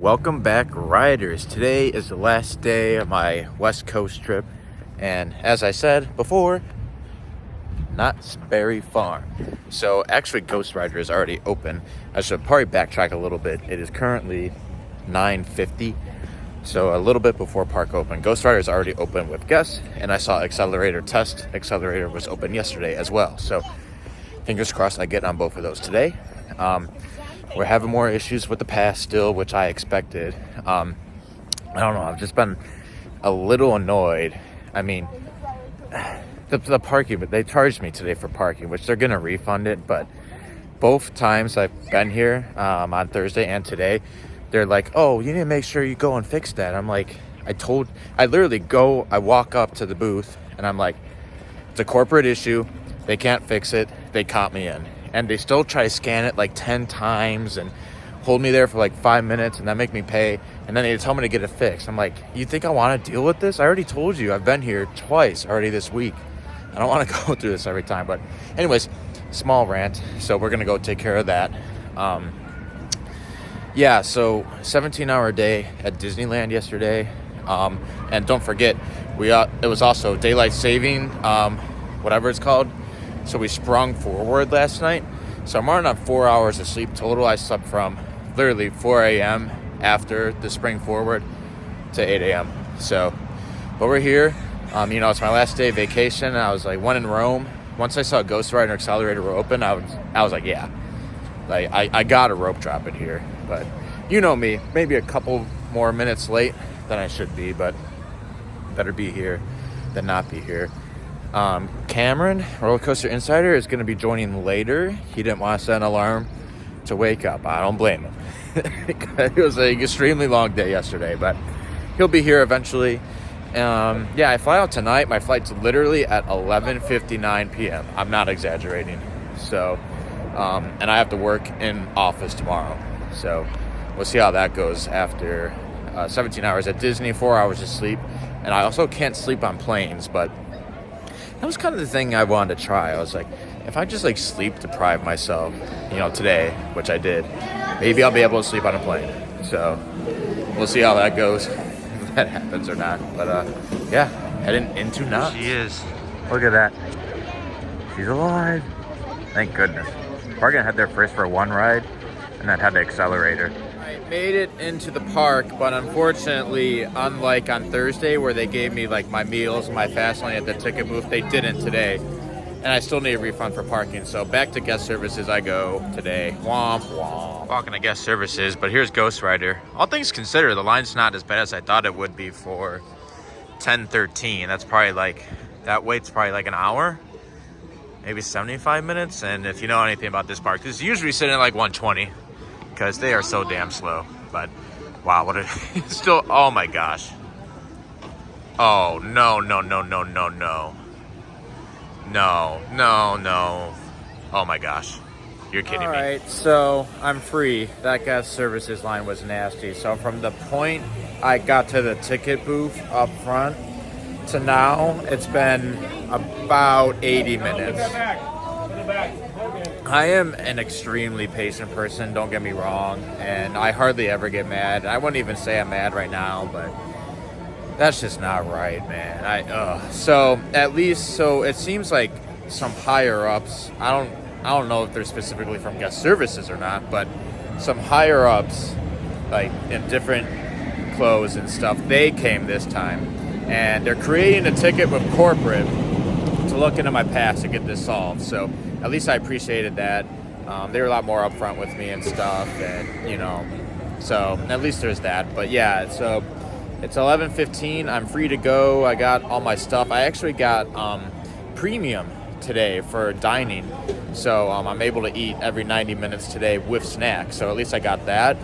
Welcome back, riders. Today is the last day of my West Coast trip, and as I said before, Knott's Berry Farm. So actually GhostRider is already open. I should probably backtrack a little bit. It is currently 9:50, so a little bit before park open. GhostRider is already open with guests, and I saw Xcelerator test. Xcelerator was open yesterday as well, so fingers crossed I get on both of those today. We're having more issues with the pass still, which I expected. I don't know, I've just been a little annoyed. I mean, the parking, but they charged me today for parking, which they're gonna refund it, but both times I've been here on Thursday and today, they're like, oh, you need to make sure you go and fix that. I'm like, I literally go, I walk up to the booth and I'm like, it's a corporate issue, they can't fix it, they caught me in. And they still try to scan it like 10 times and hold me there for like 5 minutes and then make me pay. And then they tell me to get it fixed. I'm like, you think I want to deal with this? I already told you, I've been here twice already this week. I don't want to go through this every time. But anyways, small rant. So we're going to go take care of that. Yeah, so 17-hour day at Disneyland yesterday. And don't forget, it was also daylight saving, whatever it's called. So we sprung forward last night. So I'm running on 4 hours of sleep total. I slept from literally 4 a.m. after the spring forward to 8 a.m. So, but we're here. It's my last day vacation. I was like, when in Rome, once I saw GhostRider and Xcelerator were open, I was like, yeah, like I got a rope drop in here. But you know me, maybe a couple more minutes late than I should be, but better be here than not be here. Cameron, Roller Coaster Insider, is going to be joining later. He didn't want to set an alarm to wake up. I don't blame him. It was an extremely long day yesterday, but he'll be here eventually. I fly out tonight. My flight's literally at 11:59 p.m. I'm not exaggerating. So, and I have to work in office tomorrow. So we'll see how that goes after 17 hours at Disney, 4 hours of sleep. And I also can't sleep on planes, but that was kind of the thing I wanted to try. I was like, if I just like sleep deprive myself, today, which I did, maybe I'll be able to sleep on a plane. So we'll see how that goes, if that happens or not. But heading into Knott. She is. Look at that. She's alive. Thank goodness. We're gonna head there first for one ride, and then head to Xcelerator. I made it into the park, but unfortunately, unlike on Thursday where they gave me like my meals and my fast lane at the ticket booth, they didn't today. And I still need a refund for parking. So back to guest services I go today. Womp womp. Walking to guest services, but here's GhostRider. All things considered, the line's not as bad as I thought it would be for 10:13. That's probably like, that wait's probably like an hour, maybe 75 minutes. And if you know anything about this park, this is usually sitting at like 120. Because they are so damn slow. But wow, still, oh my gosh. Oh no. Oh my gosh, you're kidding me. All right, so I'm free. That guest services line was nasty. So from the point I got to the ticket booth up front to now, it's been about 80 minutes. I am an extremely patient person, don't get me wrong, and I hardly ever get mad. I wouldn't even say I'm mad right now, but that's just not right, man. So it seems like some higher ups, I don't know if they're specifically from guest services or not, but some higher ups, like in different clothes and stuff, they came this time, and they're creating a ticket with corporate to look into my past to get this solved. So at least I appreciated that. They were a lot more upfront with me and stuff, and so at least there's that. But yeah, so it's 11:15. I'm free to go. I got all my stuff. I actually got premium today for dining, so I'm able to eat every 90 minutes today with snacks. So at least I got that.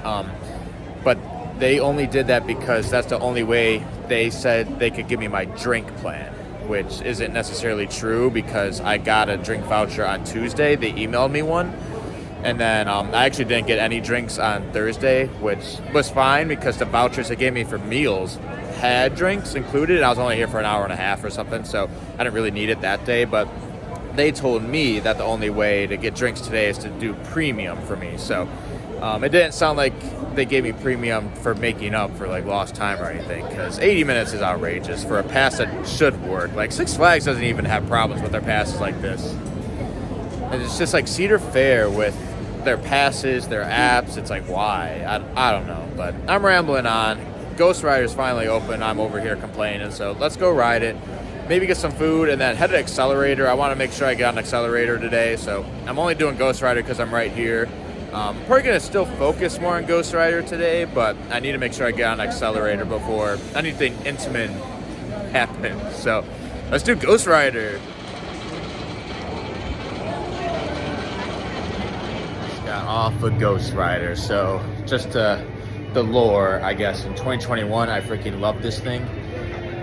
But they only did that because that's the only way they said they could give me my drink plan, which isn't necessarily true because I got a drink voucher on Tuesday. They emailed me one. And then I actually didn't get any drinks on Thursday, which was fine because the vouchers they gave me for meals had drinks included. And I was only here for an hour and a half or something, so I didn't really need it that day. But they told me that the only way to get drinks today is to do premium for me. So It didn't sound like they gave me premium for making up for like lost time or anything, because 80 minutes is outrageous for a pass that should work. Like Six Flags doesn't even have problems with their passes like this. And it's just like Cedar Fair with their passes, their apps. It's like, why? I don't know. But I'm rambling on. GhostRider's finally open. I'm over here complaining. So let's go ride it. Maybe get some food and then head to Xcelerator. I want to make sure I get on Xcelerator today. So I'm only doing GhostRider because I'm right here. Probably going to still focus more on GhostRider today, but I need to make sure I get on Xcelerator before anything intimate happens. So let's do GhostRider. Just got off of GhostRider. So just the lore, I guess, in 2021, I freaking love this thing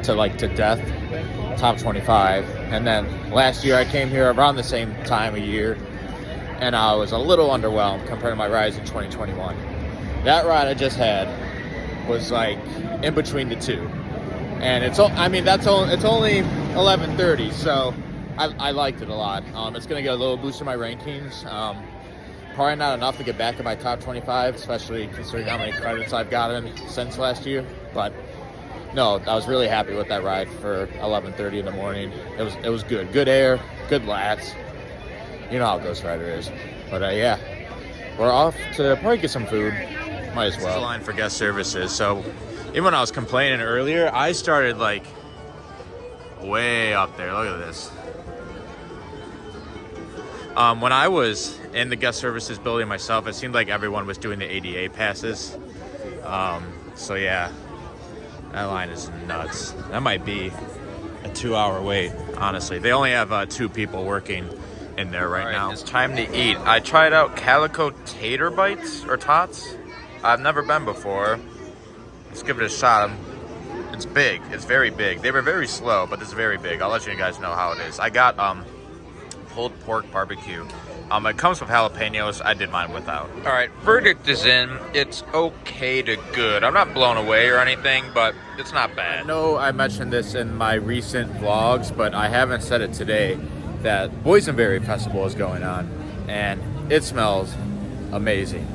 to death. Top 25. And then last year I came here around the same time of year, and I was a little underwhelmed compared to my rides in 2021. That ride I just had was like in between the two, and it's only 11:30, so I liked it a lot. It's gonna get a little boost in my rankings. Probably not enough to get back in my top 25, especially considering how many credits I've gotten since last year. But no, I was really happy with that ride for 11:30 in the morning. It was good. Good air, good lats. You know how GhostRider is. But yeah, we're off to probably get some food. Might as well. This is the line for guest services. So even when I was complaining earlier, I started like way up there. Look at this. When I was in the guest services building myself, it seemed like everyone was doing the ADA passes. So yeah, that line is nuts. That might be a 2-hour wait, honestly. They only have 2 people working in there right now. It's time to eat. I tried out Calico Tater Bites or Tots. I've never been before. Let's give it a shot. It's big. It's very big. They were very slow, but it's very big. I'll let you guys know how it is. I got pulled pork barbecue. It comes with jalapenos. I did mine without. All right, verdict is in. It's okay to good. I'm not blown away or anything, but it's not bad. I know I mentioned this in my recent vlogs, but I haven't said it today, that Boysenberry Festival is going on, and it smells amazing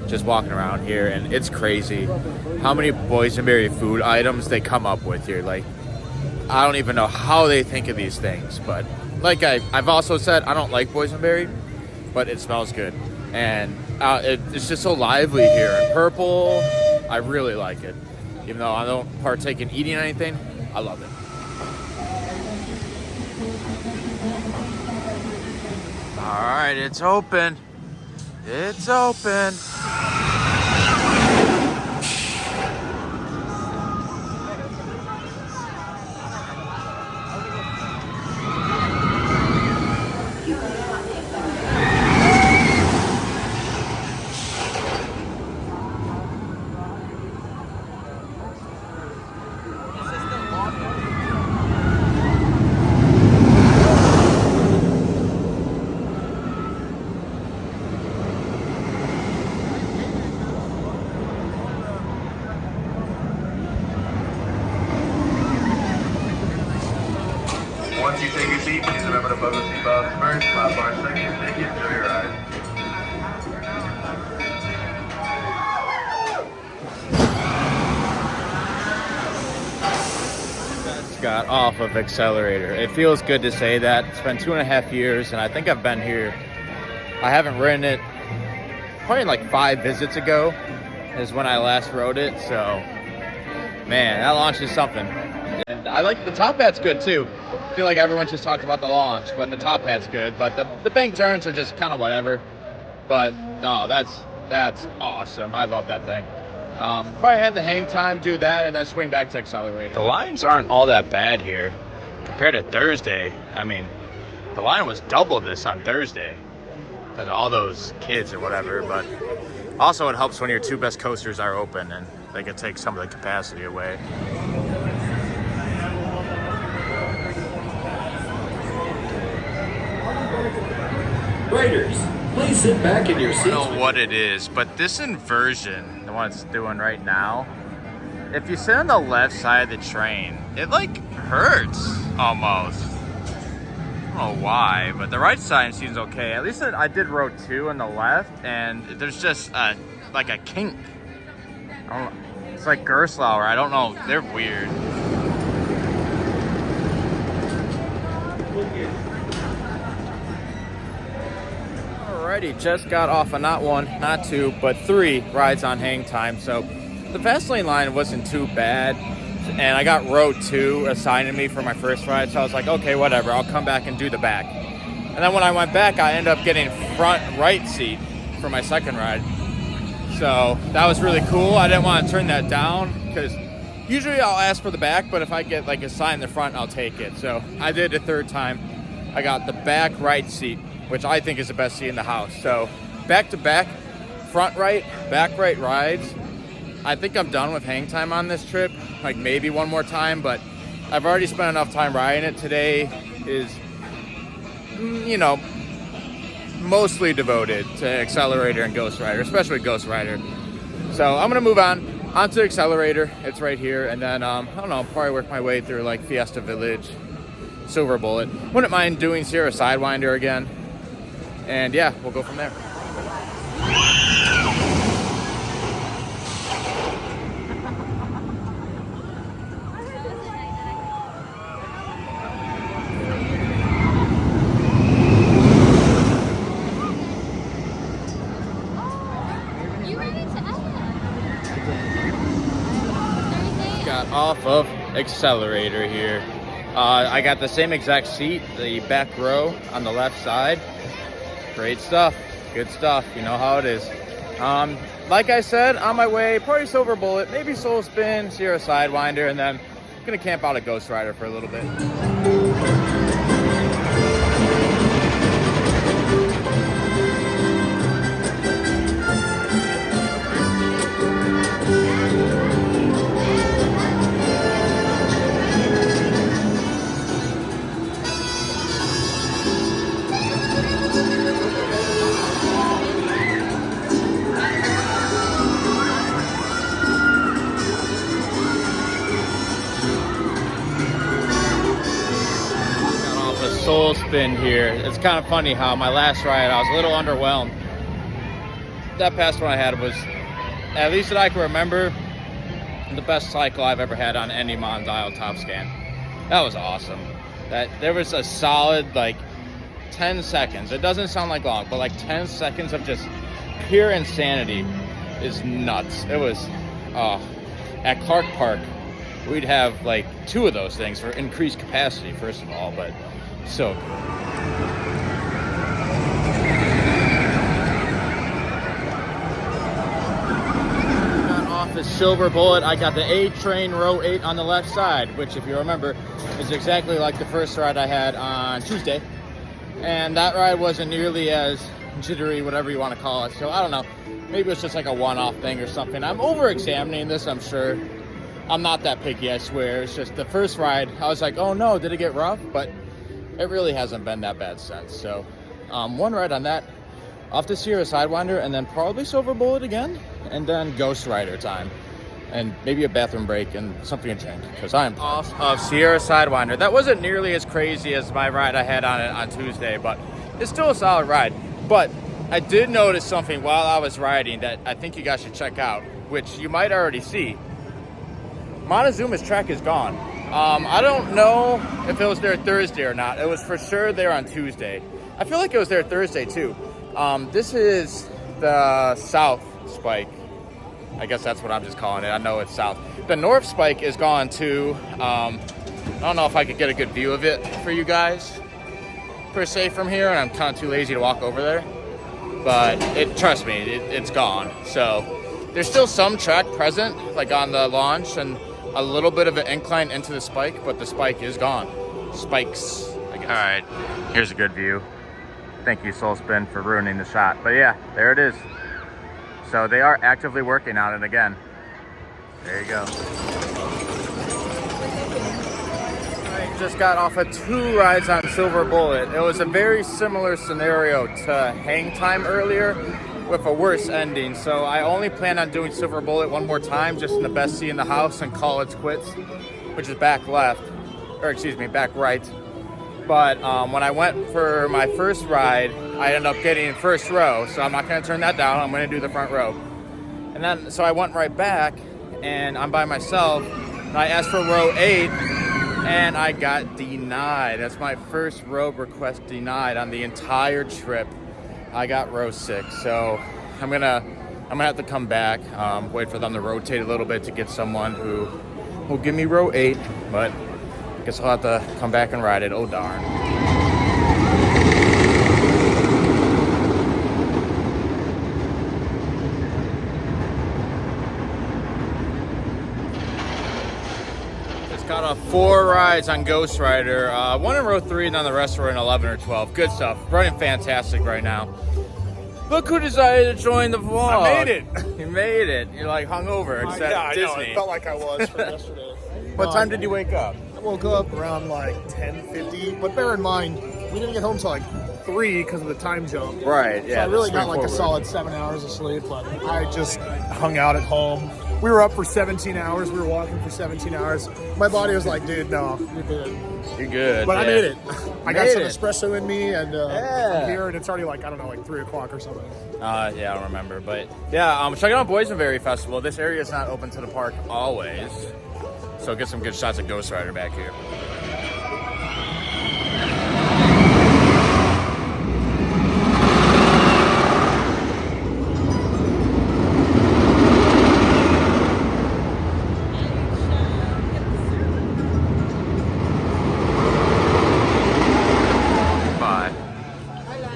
just walking around here, and it's crazy how many boysenberry food items they come up with here. Like, I don't even know how they think of these things, but like I've also said, I don't like boysenberry, but it smells good, and it's just so lively here. And purple, I really like it. Even though I don't partake in eating anything, I love it. All right, it's open. It's open. Once you take your seat, please remember to buckle seatbelts first, lap bar second. Thank you. Enjoy your ride. Just got off of Xcelerator. It feels good to say that. It's been 2.5 years, and I think I've been here. I haven't ridden it probably like 5 visits ago is when I last rode it. So, man, that launch is something. And I like the top hat's good too. I feel like everyone just talked about the launch, but the top hat's good. But the bank turns are just kind of whatever. But no, that's awesome. I love that thing. Probably had the hang time, do that, and then swing back to Xcelerator. The lines aren't all that bad here compared to Thursday. I mean, the line was double this on Thursday because of all those kids or whatever. But also it helps when your 2 best coasters are open and they can take some of the capacity away. Riders, please sit back in your seats. I don't know what it is, but this inversion, the one it's doing right now, if you sit on the left side of the train, it like hurts almost. I don't know why, but the right side seems okay. At least I did row 2 on the left, and there's just a like a kink. I don't know. It's like Gerstlauer. I don't know. They're weird. Alrighty, just got off of not one, not two, but 3 rides on hang time. So the fast lane line wasn't too bad. And I got row 2 assigned to me for my first ride. So I was like, okay, whatever. I'll come back and do the back. And then when I went back, I ended up getting front right seat for my second ride. So that was really cool. I didn't want to turn that down because usually I'll ask for the back, but if I get like assigned the front, I'll take it. So I did it a third time. I got the back right seat, which I think is the best seat in the house. So back to back, front right, back right rides. I think I'm done with hang time on this trip. Like maybe one more time, but I've already spent enough time riding it. Today is, you know, mostly devoted to Xcelerator and GhostRider, especially GhostRider. So I'm gonna move on to Xcelerator. It's right here, and then I don't know, probably work my way through like Fiesta Village, Silver Bullet. Wouldn't mind doing Sierra Sidewinder again, and yeah, we'll go from there. Off of Xcelerator here. I got the same exact seat, the back row on the left side. Great stuff, good stuff, you know how it is. Like I said, on my way, probably Silver Bullet, maybe Soul Spin, Sierra Sidewinder, and then I'm gonna camp out at GhostRider for a little bit. Soul Spin here. It's kind of funny how my last ride I was a little underwhelmed. That past one I had was, at least that I can remember, the best cycle I've ever had on any Mondial top scan. That was awesome. That there was a solid like 10 seconds. It doesn't sound like long, but like 10 seconds of just pure insanity is nuts. It was at Clark Park we'd have like 2 of those things for increased capacity first of all, but so got off the Silver Bullet. I got the A train row 8 on the left side, which if you remember is exactly like the first ride I had on Tuesday, and that ride wasn't nearly as jittery, whatever you want to call it. So I don't know, maybe it's just like a one-off thing or something. I'm over examining this, I'm sure. I'm not that picky, I swear. It's just the first ride I was like, oh no, did it get rough? But it really hasn't been that bad since. So one ride on that, off to Sierra Sidewinder, and then probably Silver Bullet again, and then GhostRider time, and maybe a bathroom break and something to drink, because I'm off of Sierra Sidewinder. That wasn't nearly as crazy as my ride I had on it on Tuesday, but it's still a solid ride. But I did notice something while I was riding that I think you guys should check out, which you might already see. Montezuma's track is gone. I don't know if it was there Thursday or not. It was for sure there on Tuesday. I feel like it was there Thursday too. This is the south spike. I guess that's what I'm just calling it. I know it's south. The north spike is gone too. I don't know if I could get a good view of it for you guys per se from here, and I'm kind of too lazy to walk over there. But trust me, it's gone. So there's still some track present, like on the launch, and a little bit of an incline into the spike, but the spike is gone. Spikes, I guess. All right, here's a good view. Thank you, Soul Spin, for ruining the shot. But yeah, there it is. So they are actively working on it again. There you go. I just got off of 2 rides on Silver Bullet. It was a very similar scenario to hang time earlier, with a worse ending. So I only plan on doing Silver Bullet one more time, just in the best seat in the house, and call it quits, which is back left, or excuse me, back right. But when I went for my first ride, I ended up getting first row, so I'm not gonna turn that down. I'm gonna do the front row. And then, so I went right back, and I'm by myself, and I asked for row 8, and I got denied. That's my first row request denied on the entire trip. I got row 6, so I'm gonna have to come back, wait for them to rotate a little bit to get someone who will give me row 8, but I guess I'll have to come back and ride it. Oh darn. Got off 4 rides on GhostRider. One in row 3, and then the rest were in 11 or 12. Good stuff. Running fantastic right now. Look who decided to join the vlog. I made it. You made it. You're like hungover. It's at Disney. I know. It felt like I was from yesterday. What time did you wake up? I woke up around like 10:50. But bear in mind, we didn't get home till like 3 because of the time jump. Right. Yeah. So I really got like a solid 7 hours of sleep, but I just hung out at home. We were up for 17 hours. We were walking for 17 hours. My body was like, dude, no, you're good. You're good. But yeah. I made it. I got some it. espresso in me, and Yeah. I'm here, and it's already like, I don't know, like 3 o'clock or something. Yeah, I don't remember. But yeah, check out Boysenberry Festival. This area is not open to the park always. So get some good shots of GhostRider back here.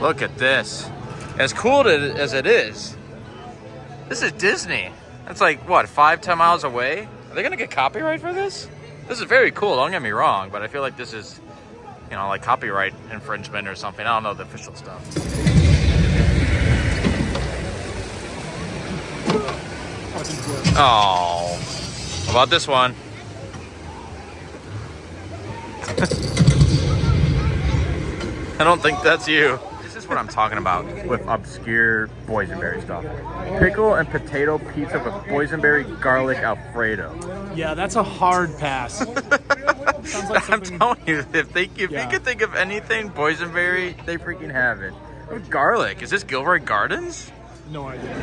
Look at this. As cool as it is, this is Disney. That's like, what, 5-10 miles away? Are they gonna get copyright for this? This is very cool, don't get me wrong, but I feel like this is, you know, like copyright infringement or something. I don't know the official stuff. Oh, how about this one? I don't think that's you. This is what I'm talking about with obscure boysenberry stuff. Pickle and potato pizza with boysenberry garlic Alfredo. Yeah, that's a hard pass. Sounds like I'm telling you, if you could think of anything boysenberry, they freaking have it. With garlic. Is this Gilroy Gardens? No idea.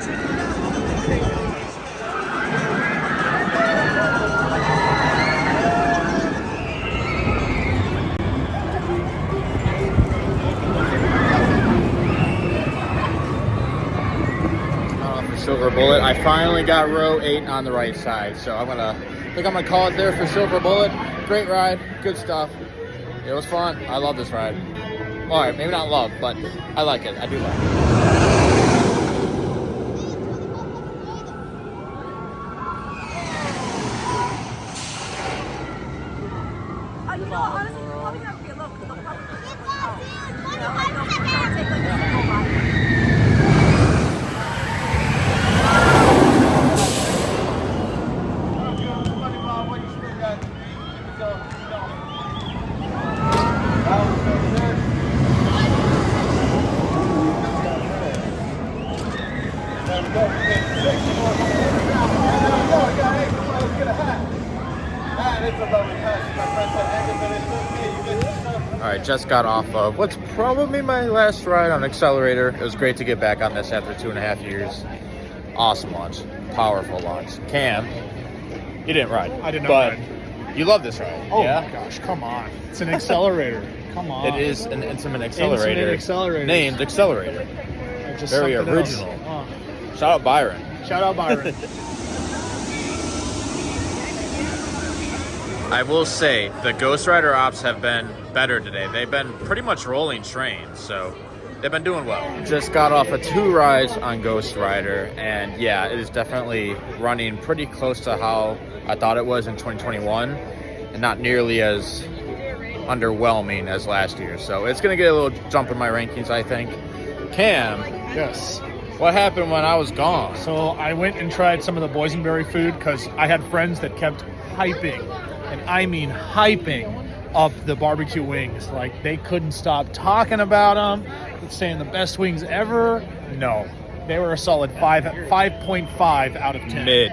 Silver Bullet. I finally got row 8 on the right side, so I'm gonna call it there for Silver Bullet. Great ride, good stuff. It was fun. I love this ride. All right, maybe not love, but I like it. I do like it. Alright, just got off of what's probably my last ride on Xcelerator. It was great to get back on this after 2.5 years. Awesome launch. Powerful launch. Cam, you didn't ride. I did not but ride. You love this ride. Oh yeah? my gosh, come on. It's an accelerator. Come on. It is an intimate accelerator. Intimate accelerator. Named Xcelerator. Just Very something original. else. Shout out Byron. Shout out Byron. I will say the GhostRider ops have been better today. They've been pretty much rolling trains, so they've been doing well. Just got off of 2 rides on GhostRider, and yeah, it is definitely running pretty close to how I thought it was in 2021, and not nearly as underwhelming as last year. So it's gonna get a little jump in my rankings, I think. Cam, Yes. what happened when I was gone? So I went and tried some of the boysenberry food because I had friends that kept hyping, and I mean hyping, up the barbecue wings. Like, they couldn't stop talking about them, saying the best wings ever. No, they were a solid 5.5 out of 10. Mid.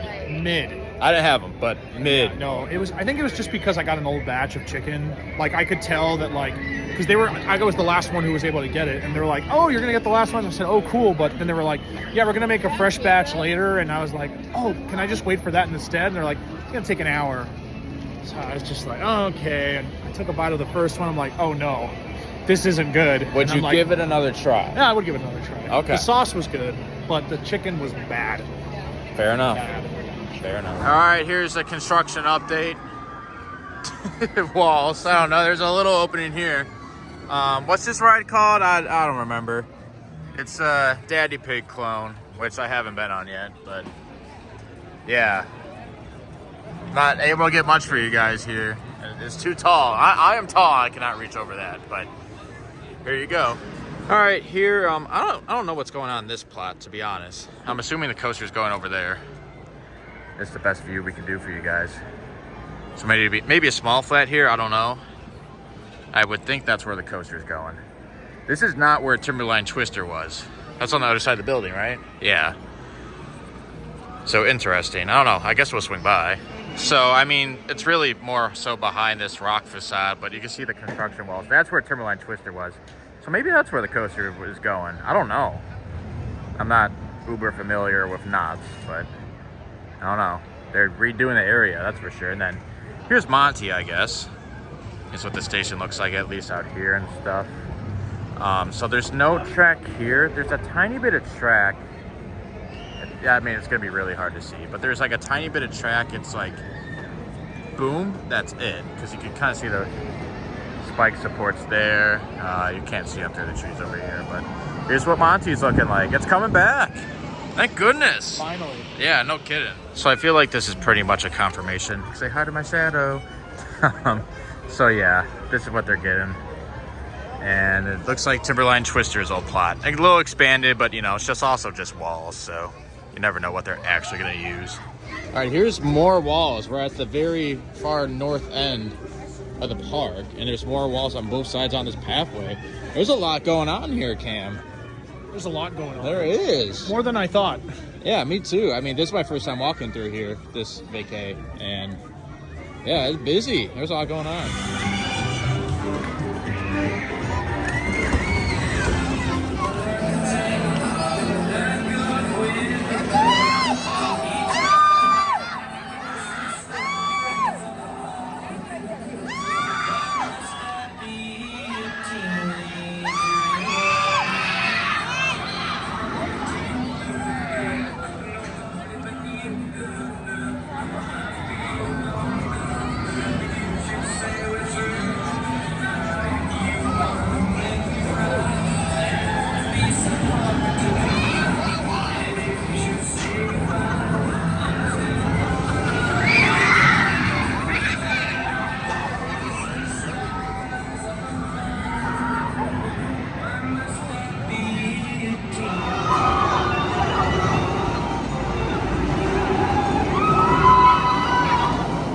I didn't have them, but mid. No, I think it was just because I got an old batch of chicken. Like, I could tell that, like, because I was the last one who was able to get it, and they were like, "Oh, you're gonna get the last one." I said, "Oh, cool," but then they were like, "Yeah, we're gonna make a fresh batch later," and I was like, "Oh, can I just wait for that instead?" And they're like, "It's gonna take an hour." So I was just like, "Oh, okay," and I took a bite of the first one. I'm like, "Oh no, this isn't good." Would And you I'm give it another try? Yeah, I would give it another try. Okay. The sauce was good, but the chicken was bad. Fair enough. Bad. Fair enough. All right, here's the construction update. Walls. I don't know. There's a little opening here. What's this ride called? I don't remember. It's a Daddy Pig clone, which I haven't been on yet, but yeah. Not able to get much for you guys here. It's too tall. I am tall. I cannot reach over that, but here you go. All right, here. I don't know what's going on in this plot, to be honest. I'm assuming the coaster's going over there. It's the best view we can do for you guys. So maybe a small flat here. I don't know. I would think that's where the coaster's going. This is not where Timberline Twister was. That's on the other side of the building, right? Yeah. So interesting. I don't know. I guess we'll swing by. So, I mean, it's really more so behind this rock facade, but you can see the construction walls. That's where Timberline Twister was. So maybe that's where the coaster was going. I don't know. I'm not uber familiar with Knott's, but I don't know. They're redoing the area, that's for sure. And then here's Monty, I guess. Is what the station looks like, at least out here and stuff. So there's no track here. There's a tiny bit of track. Yeah, I mean, it's gonna be really hard to see, but there's like a tiny bit of track. It's like, boom, that's it. Because you can kind of see the spike supports there. You can't see up through the trees over here, but here's what Monty's looking like. It's coming back. Thank goodness. Finally. Yeah, no kidding. So I feel like this is pretty much a confirmation. Say hi to my shadow. So yeah, this is what they're getting. And it looks like Timberline Twister's old plot. A little expanded, but you know, it's just also just walls, so you never know what they're actually gonna use. All right, here's more walls. We're at the very far north end of the park, and there's more walls on both sides on this pathway. There's a lot going on here, Cam. There's a lot going on. There is. More than I thought. Yeah, me too. I mean, this is my first time walking through here this vacay, and yeah, it's busy. There's a lot going on.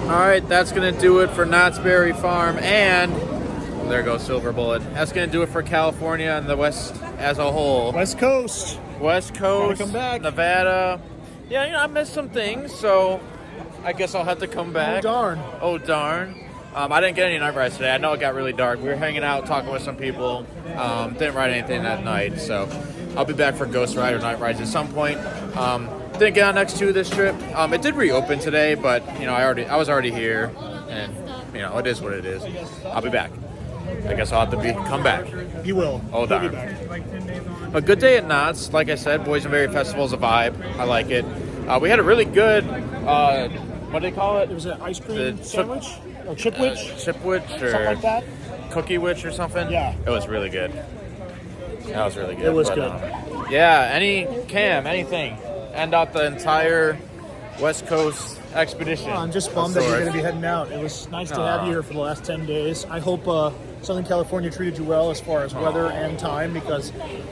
All right, that's gonna do it for Knott's Berry Farm, and there goes Silver Bullet. That's gonna do it for California and the West as a whole. West Coast. West Coast, come back. Nevada. Yeah, you know, I missed some things, so I guess I'll have to come back. Oh, darn. Oh, darn. I didn't get any night rides today. I know it got really dark. We were hanging out, talking with some people. Didn't ride anything that night, so I'll be back for GhostRider night rides at some point. Didn't get on X2 this trip. It did reopen today, but you know, I was already here, and you know, it is what it is. I'll be back. I guess I'll have to come back. You will. Oh, You'll darn. be back. A good day at Knott's. Like I said, Boysenberry Festival is a vibe. I like it. We had a really good, what do they call it? It was an ice cream The chip- sandwich? Or chipwich? Chipwich or Something like that? Cookie Witch or something? Yeah. It was really good. That was really good. It was But, good. yeah, anything. End out the entire West Coast expedition. I'm just bummed that you're going to be heading out. It was nice to have you here for the last 10 days. I hope Southern California treated you well as far as weather and time, because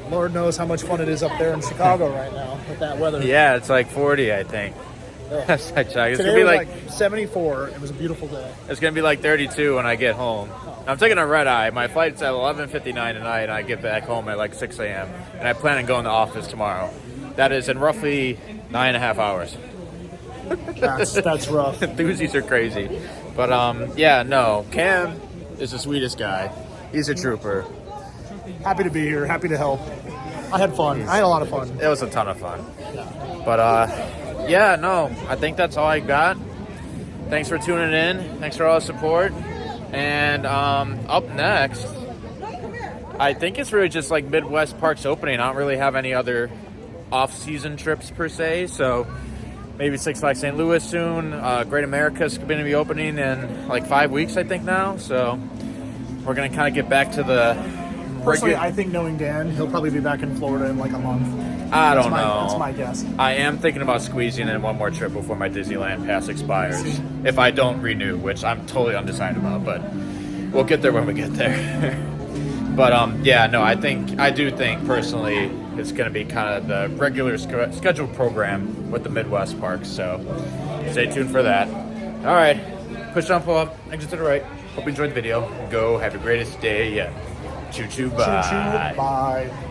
Lord knows how much fun it is up there in Chicago right now with that weather. Yeah, it's like 40, I think. It's Today gonna be was like like 74. It was a beautiful day. it's gonna be like 32 when I get home. I'm taking a red eye. My flight's at 11:59 tonight, and I get back home at like 6 a.m. And I plan on going to the office tomorrow. That is in roughly 9.5 hours. That's rough. Enthusiasts are crazy. But yeah, no. Cam is the sweetest guy. He's a trooper. Happy to be here. Happy to help. I had fun. I had a lot of fun. It was a ton of fun. But yeah, no, I think that's all I got. Thanks for tuning in. Thanks for all the support. And up next, I think it's really just like Midwest Parks opening. I don't really have any other off-season trips per se, so maybe Six Flags St. Louis soon. Great America's going to be opening in like 5 weeks, I think now. So we're going to kind of get back to the Personally, I think knowing Dan, he'll probably be back in Florida in like a month. I don't know. That's my guess. I am thinking about squeezing in one more trip before my Disneyland pass expires. If I don't renew, which I'm totally undecided about, but we'll get there when we get there. But yeah, no, I do think personally it's going to be kind of the regular scheduled program with the Midwest parks. So stay tuned for that. All right, push down, pull up, exit to the right. Hope you enjoyed the video. Go have the greatest day yet. Choo choo, bye. Choo choo, bye.